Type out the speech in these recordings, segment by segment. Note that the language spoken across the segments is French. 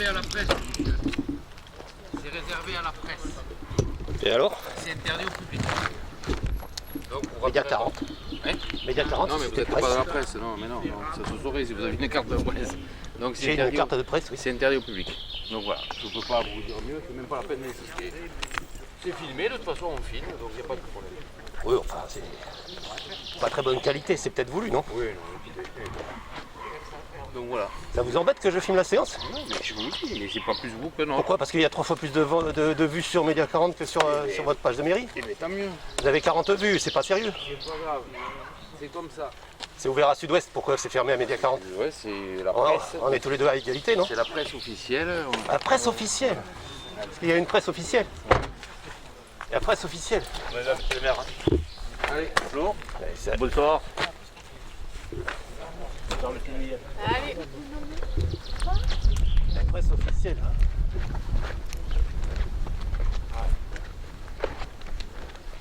réservé à la presse. C'est réservé à la presse. Et alors? C'est interdit au public. Donc, Média 40. Hein? Média 40. Non, mais vous n'êtes pas dans la presse, non, mais non, ça se saurait si vous avez une carte de presse. Donc J'ai une carte de presse, oui. C'est interdit au public. Donc voilà, je ne peux pas vous dire mieux, c'est même pas la peine d'insister. C'est filmé, de toute façon on filme, donc il n'y a pas de problème. Oui, enfin, c'est pas très bonne qualité, c'est peut-être voulu, non? Oui, non, donc voilà. Ça vous embête que je filme la séance? Non, mais je vous le dis, mais c'est pas plus vous que non. Pourquoi? Parce qu'il y a 3 fois plus de vues sur Média 40 que sur votre page de mairie. Eh bien, tant mieux. Vous avez 40 vues, c'est pas sérieux. C'est pas grave, c'est comme ça. C'est ouvert à Sud-Ouest, pourquoi c'est fermé à Média 40? Ouais, c'est la Oh, presse. on est tous les deux à égalité, non? C'est la presse officielle. La presse officielle. Parce qu'il y a une presse officielle. La presse officielle. Madame, monsieur le maire. Allez, bonjour. Ouais, Bonsoir. Allez. la presse officielle.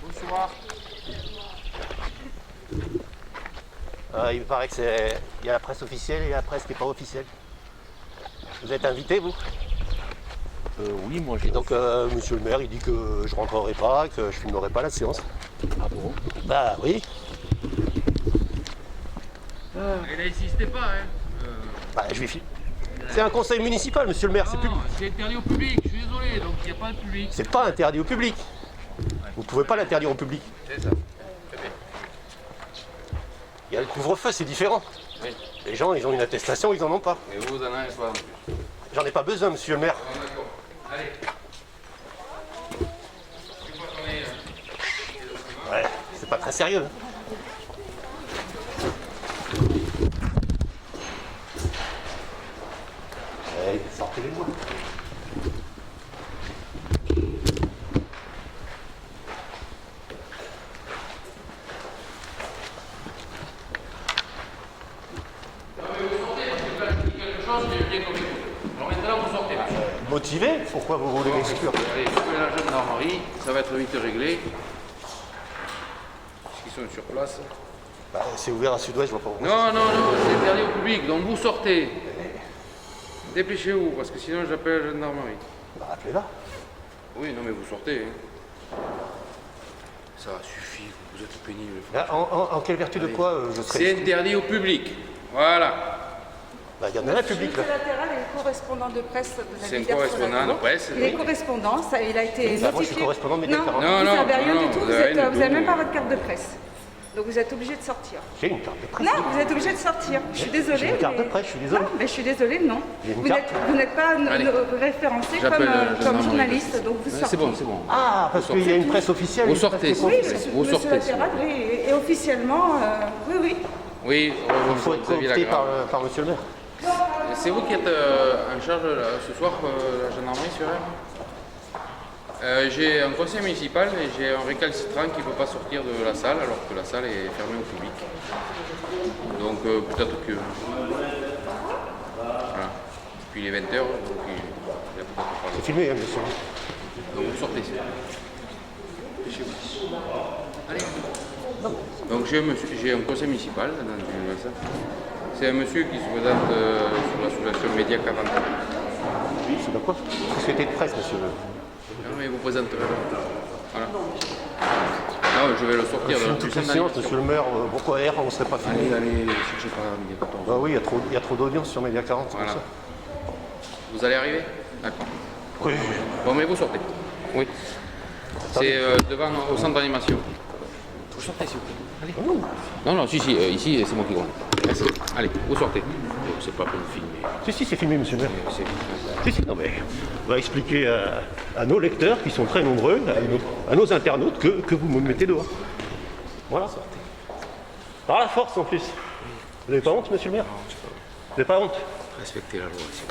Bonsoir. Il me paraît que c'est. Il y a la presse officielle et la presse qui n'est pas officielle. Vous êtes invité, vous? Oui, moi Et donc, monsieur le maire, il dit que je rentrerai pas, que je filmerai pas la séance. Ah bon? Bah oui. Il n'insistez pas, hein. Bah je vais filmer. C'est un conseil municipal, monsieur le maire, c'est public. C'est interdit au public, je suis désolé, donc il n'y a pas de public. C'est pas interdit au public. Vous pouvez pas l'interdire au public. C'est ça. Il y a le couvre-feu, c'est différent. Oui. Les gens, ils ont une attestation, ils en ont pas. Et vous en avez pas. J'en ai pas besoin, monsieur le maire. D'accord. Allez. Ouais, c'est pas très sérieux. Hein. Allez, sortez-les moi. Alors maintenant vous sortez. Motivé? Pourquoi vous voulez m'exclure? Allez, je vais à la gendarmerie, ça va être vite réglé. Ils sont sur place. Bah, c'est ouvert à Sud-Ouest, je vois pas pourquoi. Non, non, non, c'est interdit au public, donc vous sortez. Dépêchez-vous, parce que sinon j'appelle la gendarmerie. Bah, appelez-la. Oui, non mais vous sortez. Hein. Ça suffit, vous êtes pénible. Là, en quelle vertu de quoi je serai... C'est interdit au public. Voilà. Bah, il y en a un public, là. Le latéral est correspondant de presse de la C'est un Média correspondant de presse. Il est correspondant, ça, il a été Bah, moi, je suis notifié. correspondant de Média Non, 40. Non, vous non, n'avez rien non, du tout, vous vous avez rien du n'avez tout. même pas votre carte de presse. Donc vous êtes obligé de sortir. J'ai une carte de presse. Non, vous êtes obligé de sortir. Je suis désolée. J'ai une carte mais- de presse, je suis désolé. Non, mais je suis désolée, non. J'ai une Vous carte. n'êtes pas Allez. référencé J'appelle la comme gendarmerie. journaliste, donc vous sortez. C'est bon, c'est bon. Ah, parce qu'il y a une presse officielle. Vous une sortez. presse Oui, officielle. Vous monsieur sortez, latéral, oui, et officiellement, oui, oui. Oui, Il faut être vous avez la coopté grave. par monsieur le maire. C'est vous qui êtes en charge ce soir, la gendarmerie sur elle? J'ai un conseil municipal et j'ai un récalcitrant qui ne peut pas sortir de la salle alors que la salle est fermée au public. Donc peut-être que... Voilà. Puis il est 20h, donc il a peut-être pas C'est filmé, hein, bien sûr. Donc vous sortez. Chez vous. Allez. Donc j'ai un conseil municipal dans une salle. C'est un monsieur qui se présente sur l'association Média 40. C'est de quoi? Société de presse, monsieur. Non, mais il vous présente. Voilà. Non, je vais le sortir. Filme toutes les séances, monsieur le maire. Pourquoi R, on ne serait pas filmé? Allez, cherchez pas Média 14. Bah oui, il y a trop d'audience sur Média 40, c'est Voilà. pour Vous allez arriver? D'accord. ça. Oui. Bon, mais vous sortez. Oui. C'est devant au centre d'animation. Vous sortez, s'il vous plaît. Allez. Non, non, si, ici, c'est moi qui commande. Merci. Allez, vous sortez. C'est pas pour me filmer. Si, c'est filmé, monsieur le maire. C'est- Si, non mais on va expliquer à nos lecteurs, qui sont très nombreux, à nos internautes, que vous me mettez dehors. Voilà. Par la force, en plus. Vous n'avez pas honte, monsieur le maire? Vous n'avez pas honte? Respectez la loi ici.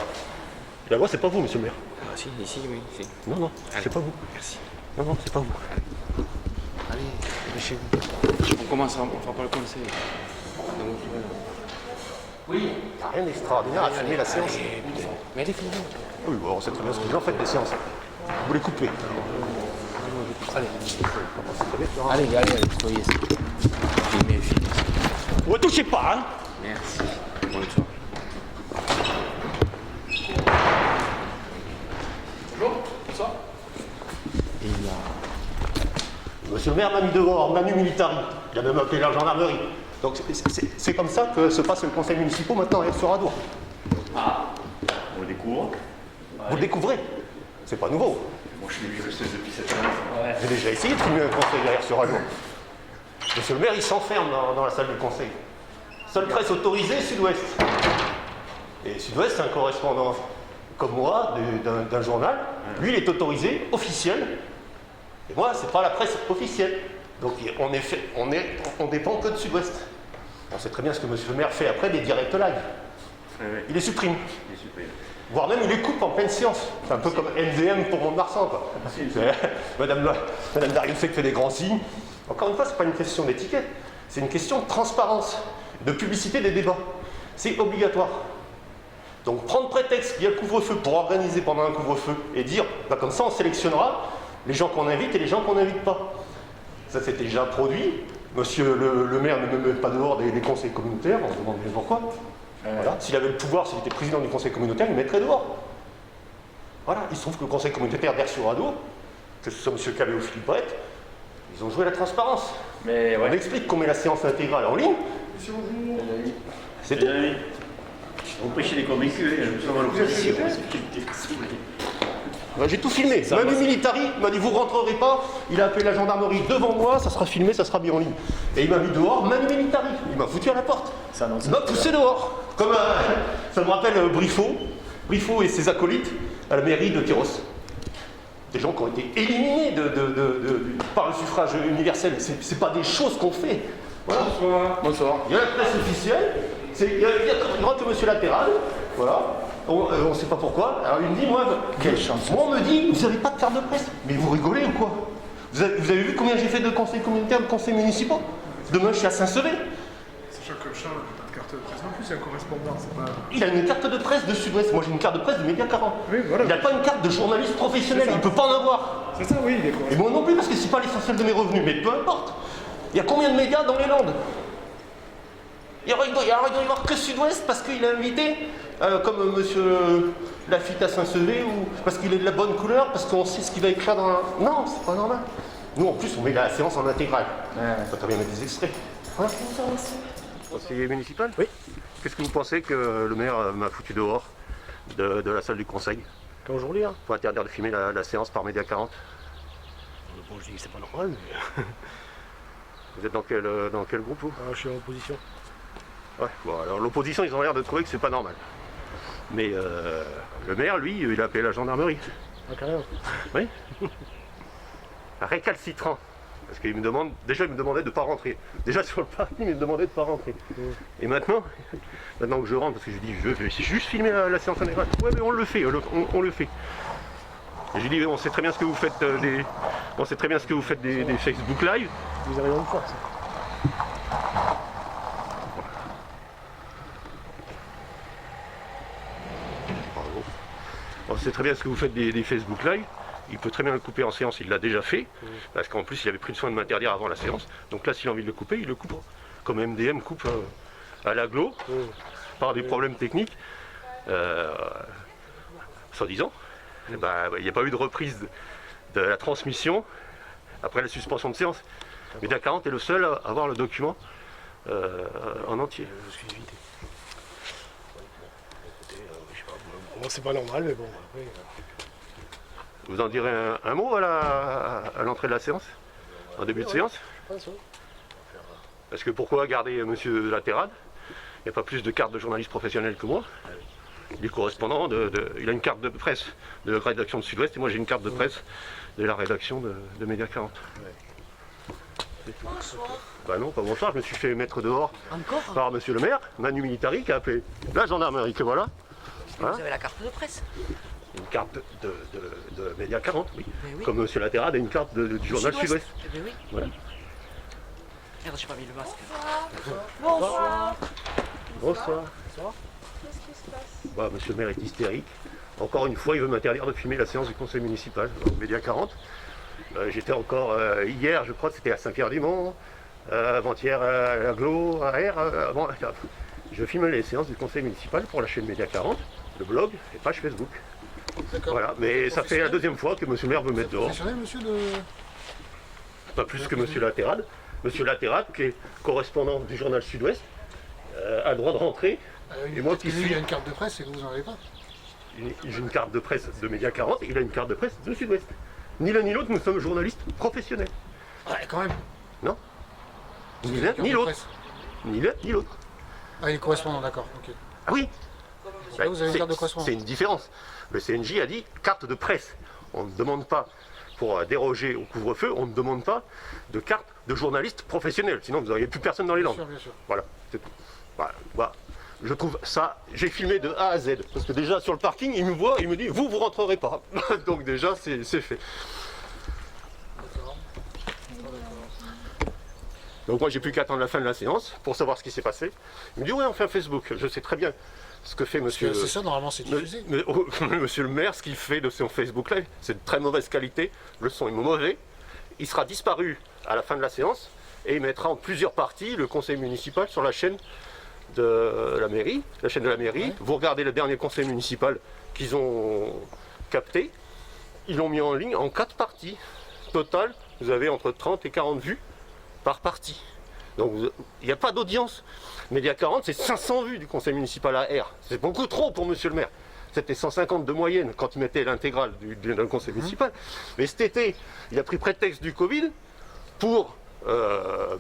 La loi, c'est pas vous, monsieur le maire. Ah, si, ici, oui. Si. Non, non, Allez. c'est pas vous. Merci. Non, non, c'est pas vous. Allez, dépêchez-vous. On commence, on fera pas le conseil. Donc, Il n'y a rien d'extraordinaire à filmer la séance. mais allez, filmez. Oui, bon, on sait très bien ce que vous en faites des séances. Vous les coupez. Allez, allez, soyez. Filmez. Vous ne touchez pas, hein? Merci. Bonne soirée. Monsieur le maire m'a mis dehors, manu militari. Il a même appelé la gendarmerie. Donc c'est comme ça que se passe le conseil municipal maintenant à Aire-sur-Adour. Ah, on le découvre. Vous le découvrez. C'est pas nouveau. Moi, je l'ai vu depuis 7 ans. Ouais. J'ai déjà essayé de filmer un conseil à Aire-sur-Adour. Monsieur le maire, il s'enferme dans la salle du conseil. Seule presse autorisée, Sud-Ouest. Et Sud-Ouest, c'est un correspondant comme moi d'un journal. Lui, il est autorisé, officiel. Et moi, c'est pas la presse officielle. Donc, on dépend que de Sud-Ouest. On sait très bien ce que monsieur le maire fait après des directs live. Ouais. Il les supprime. Il est supprime. Voire même, il les coupe en pleine séance. C'est un peu comme MDM pour Mont-de-Marsan, quoi. Madame Dariussec fait des grands signes. Encore une fois, ce n'est pas une question d'étiquette. C'est une question de transparence, de publicité des débats. C'est obligatoire. Donc, prendre prétexte qu'il y a le couvre-feu pour organiser pendant un couvre-feu et dire, bah, comme ça, on sélectionnera les gens qu'on invite et les gens qu'on n'invite pas. Ça, c'était déjà produit. Monsieur le maire ne me met pas dehors des conseils communautaires, on se demande bien pourquoi. Voilà. S'il avait le pouvoir, s'il était président du conseil communautaire, il me mettrait dehors. Voilà, il se trouve que le conseil communautaire d'Aire-sur-Adour, que ce soit M. Cabet ou Philippe Brett, ils ont joué la transparence. Mais ouais. On explique qu'on met la séance intégrale en ligne. C'est tout. On prêchait les convaincus, je me souviens l'opposition. J'ai tout filmé. Manu Militari m'a dit vous rentrerez pas. Il a appelé la gendarmerie devant moi, ça sera filmé, ça sera mis en ligne. Et il m'a mis dehors, Manu Militari. Il m'a foutu à la porte. Il m'a poussé dehors. Comme ça me rappelle Briffaut et ses acolytes à la mairie de Tyros. Des gens qui ont été éliminés par le suffrage universel. C'est pas des choses qu'on fait. Voilà. Bonsoir. Il y a la presse officielle. Il y a que monsieur Latéral. Voilà. On ne sait pas pourquoi. Alors il me dit, moi on me dit, vous n'avez pas de carte de presse. Mais vous rigolez ou quoi vous avez vu combien j'ai fait de conseils communautaires, de conseils municipaux? Demain, je suis à Saint-Sevé. Sachant que Charles n'a pas de carte de presse non plus, c'est un correspondant, c'est pas... Il a une carte de presse de Sud-Ouest. Moi, j'ai une carte de presse de Média 40. Oui, voilà. Il n'a pas une carte de journaliste professionnel. Il ne peut pas en avoir. C'est ça, oui, il est Et correspondant. moi non plus, parce que c'est pas l'essentiel de mes revenus. Mais peu importe. Il y a combien de médias dans les Landes? Il doit y avoir que Sud-Ouest parce qu'il a invité, comme monsieur Lafitte à Saint-Sevé, ou parce qu'il est de la bonne couleur, parce qu'on sait ce qu'il va écrire dans la... Non, c'est pas normal. Nous, en plus, on met la séance en intégrale. On peut très bien mettre des extraits. Voilà. Bonsoir, monsieur. Conseiller municipal? Oui. Qu'est-ce que vous pensez que le maire m'a foutu dehors de la salle du conseil Quand aujourd'hui, hein. pour interdire de filmer la séance par Média 40? Bon, je dis que c'est pas normal, mais... Vous êtes dans quel groupe, vous? je suis en opposition. Ouais, bon, alors l'opposition, ils ont l'air de trouver que c'est pas normal. Mais le maire, lui, il a appelé la gendarmerie. Ah, carrément. Oui. Récalcitrant. Parce qu'il me demande, déjà il me demandait de ne pas rentrer. Déjà sur le parking, il me demandait de ne pas rentrer. Et maintenant que je rentre, parce que je dis, je vais juste filmer la séance intégrale. Ouais, mais on le fait, on le fait. Et j'ai dit, on sait très bien ce que vous faites des Facebook Live. Vous avez une force. Bravo. On sait très bien ce que vous faites des Facebook Live. Il peut très bien le couper en séance, il l'a déjà fait, parce qu'en plus il avait pris le soin de m'interdire avant la séance. Donc là, s'il a envie de le couper, il le coupera. Comme MDM coupe à l'agglo, par des problèmes techniques, soi-disant. Il n'y a pas eu de reprise de la transmission après la suspension de séance. Média 40 est le seul à avoir le document en entier. Je suis évité. Écoutez, je sais pas, pour moi c'est pas normal, mais bon, après... Vous en direz un mot à l'entrée de la séance, en début de séance? Parce que pourquoi garder monsieur Latéral? Il n'y a pas plus de carte de journaliste professionnel que moi. Il est correspondant, il a une carte de presse de la rédaction de Sud-Ouest et moi j'ai une carte de presse de la rédaction de Média 40. Bonsoir. Bah non, pas bonsoir, je me suis fait mettre dehors Encore? par monsieur le maire, Manu Militari, qui a appelé la gendarmerie, que voilà. Hein? Vous avez la carte de presse? Une carte de Média 40, oui. Mais oui. Comme monsieur Latéral a une carte du journal Sud-Ouest. Eh bien oui. Voilà. Merde, j'ai pas mis le masque. Bonsoir. Bonsoir. Qu'est-ce qui se passe? Bah, monsieur le maire est hystérique. Encore une fois, il veut m'interdire de filmer la séance du conseil municipal, donc Média 40. J'étais encore hier, je crois que c'était à Saint-Pierre-du-Mont, avant-hier à l'Agglo, à Aire. Je filme les séances du conseil municipal pour la chaîne Média 40, le blog et page Facebook. Voilà, mais ça fait la deuxième fois que monsieur le maire veut me mettre dehors. Professionnel, monsieur de... pas plus que monsieur Latérade. Monsieur Latérade, qui est correspondant du journal Sud-Ouest, a le droit de rentrer. Et moi qui lui, suis... il a une carte de presse et que vous n'en avez pas. J'ai une carte de presse de Média 40, il a une carte de presse de Sud-Ouest. Ni l'un ni l'autre, nous sommes journalistes professionnels. Ouais, quand même. Non. Ni Vous avez l'un une carte ni de l'autre. presse. Ni l'un ni l'autre. Ah, il est correspondant, d'accord. Ok. Ah oui. Là, vous avez une carte de correspondant. C'est une différence. Le CNJ a dit carte de presse. On ne demande pas, pour déroger au couvre-feu, on ne demande pas de carte de journaliste professionnel. Sinon, vous n'auriez plus personne dans les Bien Landes. sûr, bien sûr. Voilà, c'est tout. Voilà. Je trouve ça, j'ai filmé de A à Z. Parce que déjà sur le parking, il me voit, il me dit, vous rentrerez pas. Donc déjà, c'est fait. Donc moi, j'ai plus qu'à attendre la fin de la séance pour savoir ce qui s'est passé. Il me dit, oui, on fait un Facebook. Je sais très bien ce que fait monsieur... C'est ça, normalement, c'est diffusé. Monsieur le maire, ce qu'il fait de son Facebook Live, c'est de très mauvaise qualité. Le son est mauvais. Il sera disparu à la fin de la séance et il mettra en plusieurs parties le conseil municipal sur la chaîne de la mairie, Ouais. Vous regardez le dernier conseil municipal qu'ils ont capté, ils l'ont mis en ligne en 4 parties. Total, vous avez entre 30 et 40 vues par partie. Donc il n'y a pas d'audience. Média 40, c'est 500 vues du conseil municipal à R. C'est beaucoup trop pour monsieur le maire. C'était 150 de moyenne quand il mettait l'intégrale d'un conseil municipal. Mais cet été, il a pris prétexte du Covid pour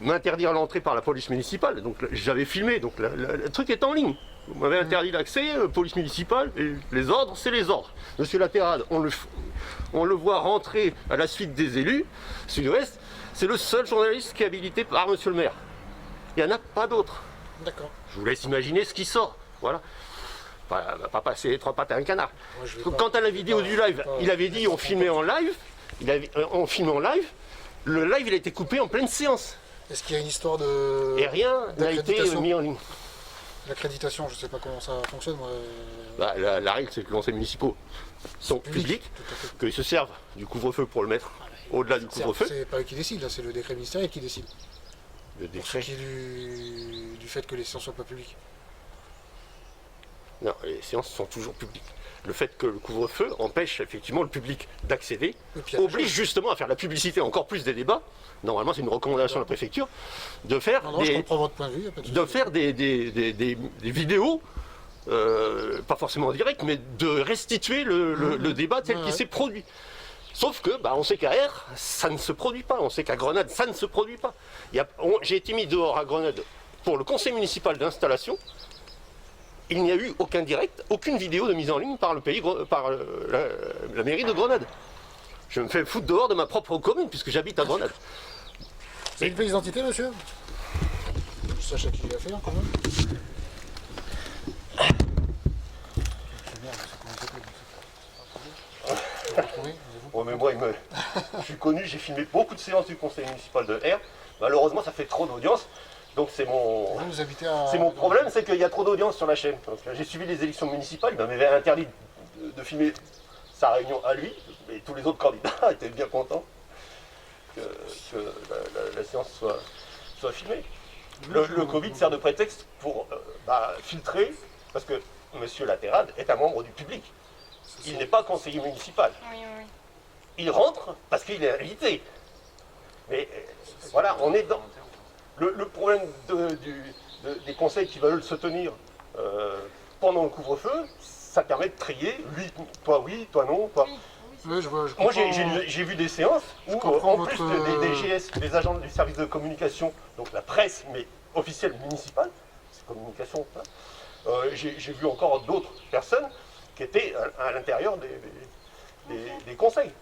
m'interdire l'entrée par la police municipale. Donc j'avais filmé, donc le truc est en ligne. Vous m'avez interdit l'accès, police municipale, et les ordres, c'est les ordres. Monsieur Latérade, on le voit rentrer à la suite des élus. Sud-Ouest, c'est le seul journaliste qui est habilité par monsieur le maire. Il n'y en a pas d'autre. D'accord. Je vous laisse imaginer ce qui sort. Voilà. On va pas passer 3 pattes à un canard. Moi, je vais Quant pas- à la vidéo du live, il avait dit on filmait en live. On filmait en live. Le live, il a été coupé en pleine séance. Est-ce qu'il y a une histoire de. Et rien n'a été d'accréditation mis en ligne. L'accréditation, je ne sais pas comment ça fonctionne. Moi. Bah, la règle, c'est que les conseils municipaux sont publics, Tout à fait. qu'ils se servent du couvre-feu pour le mettre au-delà du couvre-feu. C'est pas eux qui décident, là, c'est le décret ministériel qui décide. Le Pour décret. ce qui est du fait que les séances soient pas publiques. Non, les séances sont toujours publiques. Le fait que le couvre-feu empêche effectivement le public d'accéder, Et puis, il y a oblige justement à faire la publicité encore plus des débats. Normalement, c'est une recommandation de la préfecture de faire Non, je des, comprends votre point de vue. Y a pas de souci. de faire des vidéos, pas forcément en direct, mais de restituer le débat tel Ouais, qu'il ouais. s'est produit. Sauf que, on sait qu'à R, ça ne se produit pas. On sait qu'à Grenade, ça ne se produit pas. J'ai été mis dehors à Grenade pour le conseil municipal d'installation. Il n'y a eu aucun direct, aucune vidéo de mise en ligne par la mairie de Grenade. Je me fais foutre dehors de ma propre commune puisque j'habite à Grenade. Vous avez une pièce d'identité, monsieur? Je sache à qui j'ai affaire, quand même. Ouais, mais moi, je suis connu, j'ai filmé beaucoup de séances du conseil municipal de R. Malheureusement, ça fait trop d'audience. Donc c'est mon problème, c'est qu'il y a trop d'audience sur la chaîne. Donc, j'ai suivi les élections municipales, il m'avait interdit de filmer sa réunion à lui, et tous les autres candidats étaient bien contents que la séance soit filmée. Le Covid sert de prétexte pour filtrer, parce que M. Latérade est un membre du public. Il n'est pas conseiller municipal. Oui, oui. Il rentre parce qu'il est invité. Mais voilà, on est dans... Le problème des conseils qui veulent se tenir pendant le couvre-feu, ça permet de trier, lui, toi oui, toi non, toi... Oui, je vois, Moi j'ai vu des séances où comprends en plus votre- des GS, des agents du service de communication, donc la presse, mais officielle municipale, c'est communication, hein, j'ai vu encore d'autres personnes qui étaient à l'intérieur des conseils.